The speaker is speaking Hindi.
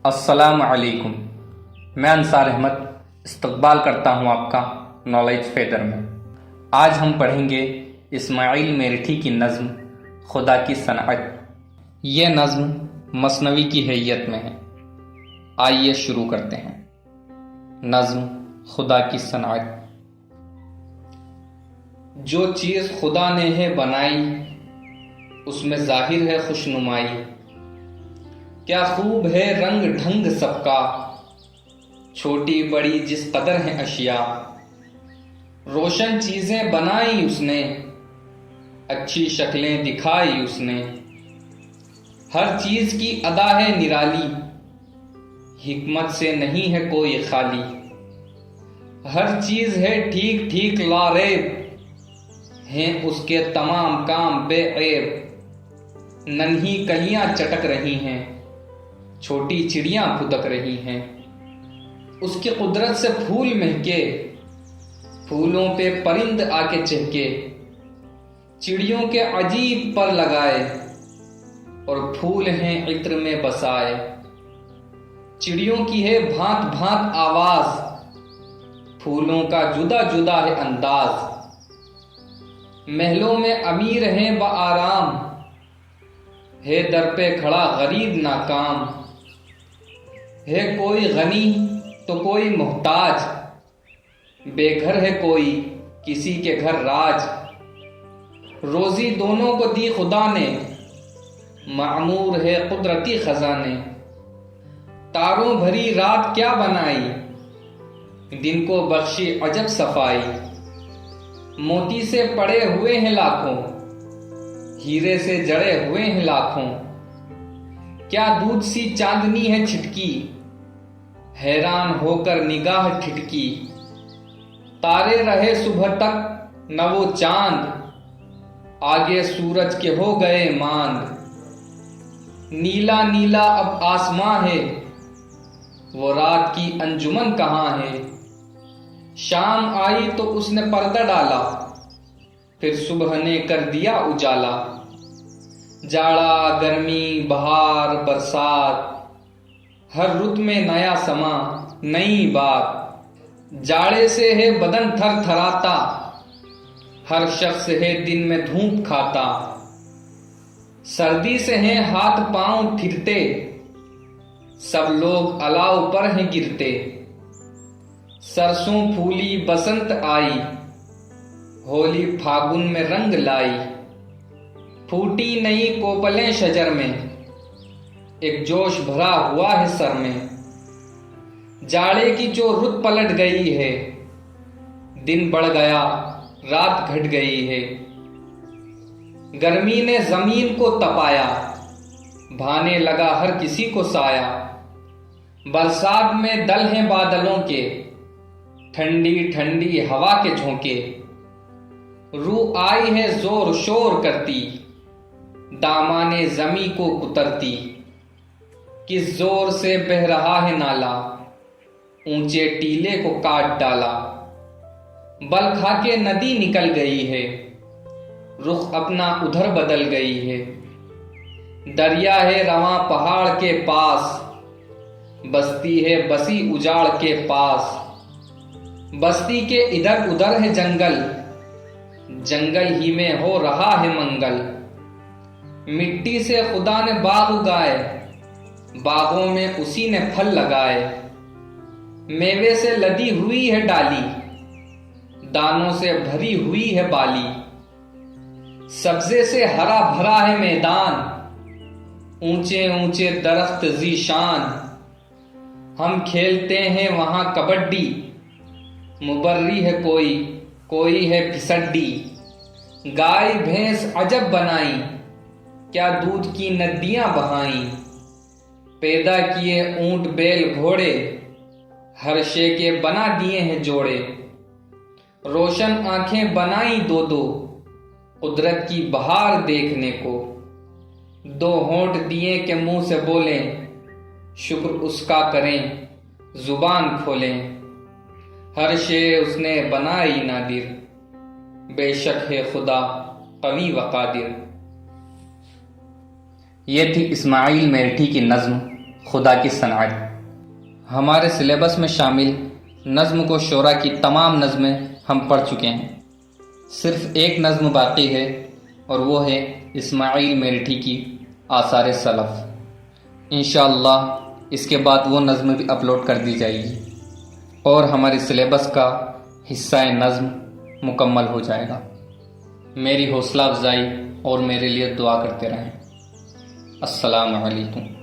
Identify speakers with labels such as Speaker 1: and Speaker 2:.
Speaker 1: अस्सलाम अलैकुम। मैं अंसार अहमद इस्तकबाल करता हूँ आपका नॉलेज फेदर में। आज हम पढ़ेंगे इस्माइल मेरठी की नज़्म खुदा की सनअत। ये नज़्म मसनवी की हैयत में है। आइए शुरू करते हैं। नज़्म खुदा की सनअत। जो चीज़ खुदा ने है बनाई, उसमें जाहिर है खुशनुमाई। क्या खूब है रंग ढंग सबका, छोटी बड़ी जिस कदर है अशिया। रोशन चीज़ें बनाई उसने, अच्छी शक्लें दिखाई उसने। हर चीज़ की अदा है निराली, हिकमत से नहीं है कोई खाली। हर चीज़ है ठीक ठीक लारेब, हैं उसके तमाम काम बेऐब। नन्ही कलियां चटक रही हैं, छोटी चिड़ियां फुदक रही हैं। उसकी कुदरत से फूल महके, फूलों पे परिंद आके चहके। चिड़ियों के अजीब पर लगाए, और फूल हैं इत्र में बसाए। चिड़ियों की है भांत भांत आवाज, फूलों का जुदा जुदा है अंदाज। महलों में अमीर हैं बआराम, है दर पे खड़ा गरीब नाकाम। है कोई गनी तो कोई मोहताज, बेघर है कोई किसी के घर राज। रोजी दोनों को दी खुदा ने, मामूर है कुदरती खजाने। तारों भरी रात क्या बनाई, दिन को बख्शी अजब सफाई। मोती से पड़े हुए हैं लाखों, हीरे से जड़े हुए हैं लाखों। क्या दूध सी चांदनी है छिटकी, हैरान होकर निगाह ठिठकी। तारे रहे सुबह तक न वो चांद, आगे सूरज के हो गए मांद। नीला नीला अब आसमां है, वो रात की अंजुमन कहाँ है। शाम आई तो उसने पर्दा डाला, फिर सुबह ने कर दिया उजाला। जाड़ा गर्मी बहार बरसात, हर रुत में नया समा नई बात। जाड़े से है बदन थर थराता, हर शख्स है दिन में धूप खाता। सर्दी से हैं हाथ पांव ठिठते, सब लोग अलाव पर हैं गिरते। सरसों फूली बसंत आई, होली फागुन में रंग लाई। फूटी नई कोपलें शजर में, एक जोश भरा हुआ है सर में। जाड़े की जो रुत पलट गई है, दिन बढ़ गया रात घट गई है। गर्मी ने जमीन को तपाया, भाने लगा हर किसी को साया। बरसात में दल हैं बादलों के, ठंडी ठंडी हवा के झोंके। रूह आई है जोर शोर करती, दामाने जमी को कुतरती। किस जोर से बह रहा है नाला, ऊंचे टीले को काट डाला। बल खा के नदी निकल गई है, रुख अपना उधर बदल गई है। दरिया है रवां पहाड़ के पास, बस्ती है बसी उजाड़ के पास। बस्ती के इधर उधर है जंगल, जंगल ही में हो रहा है मंगल। मिट्टी से खुदा ने बाग उगाए, बागों में उसी ने फल लगाए। मेवे से लदी हुई है डाली, दानों से भरी हुई है बाली। सब्जे से हरा भरा है मैदान, ऊंचे ऊंचे दरख्त जीशान। हम खेलते हैं वहां कबड्डी, मुबर्री है कोई कोई है फिसड्डी। गाय भैंस अजब बनाई, क्या दूध की नदियां बहाई। पैदा किए ऊंट बैल घोड़े, हर शे के बना दिए हैं जोड़े। रोशन आंखें बनाई दो दो, कुदरत की बहार देखने को। दो होंठ दिए के मुंह से बोलें, शुक्र उसका करें जुबान खोलें। हर शे उसने बनाई नादिर, बेशक है खुदा कवी व कादिर। ये थी इस्माइल मेरठी की नज़्म खुदा की सनाअत। हमारे सिलेबस में शामिल नज़्म को शोरा की तमाम नज़में हम पढ़ चुके हैं। सिर्फ़ एक नज़्म बाकी है और वो है इस्माइल मेरठी की आसार सलफ़। इंशाअल्लाह इसके बाद वो नज़्म भी अपलोड कर दी जाएगी और हमारे सिलेबस का हिस्सा नज़्म मुकम्मल हो जाएगा। मेरी हौसला अफजाई और मेरे लिए दुआ करते रहें। अस्सलामु अलैकुम।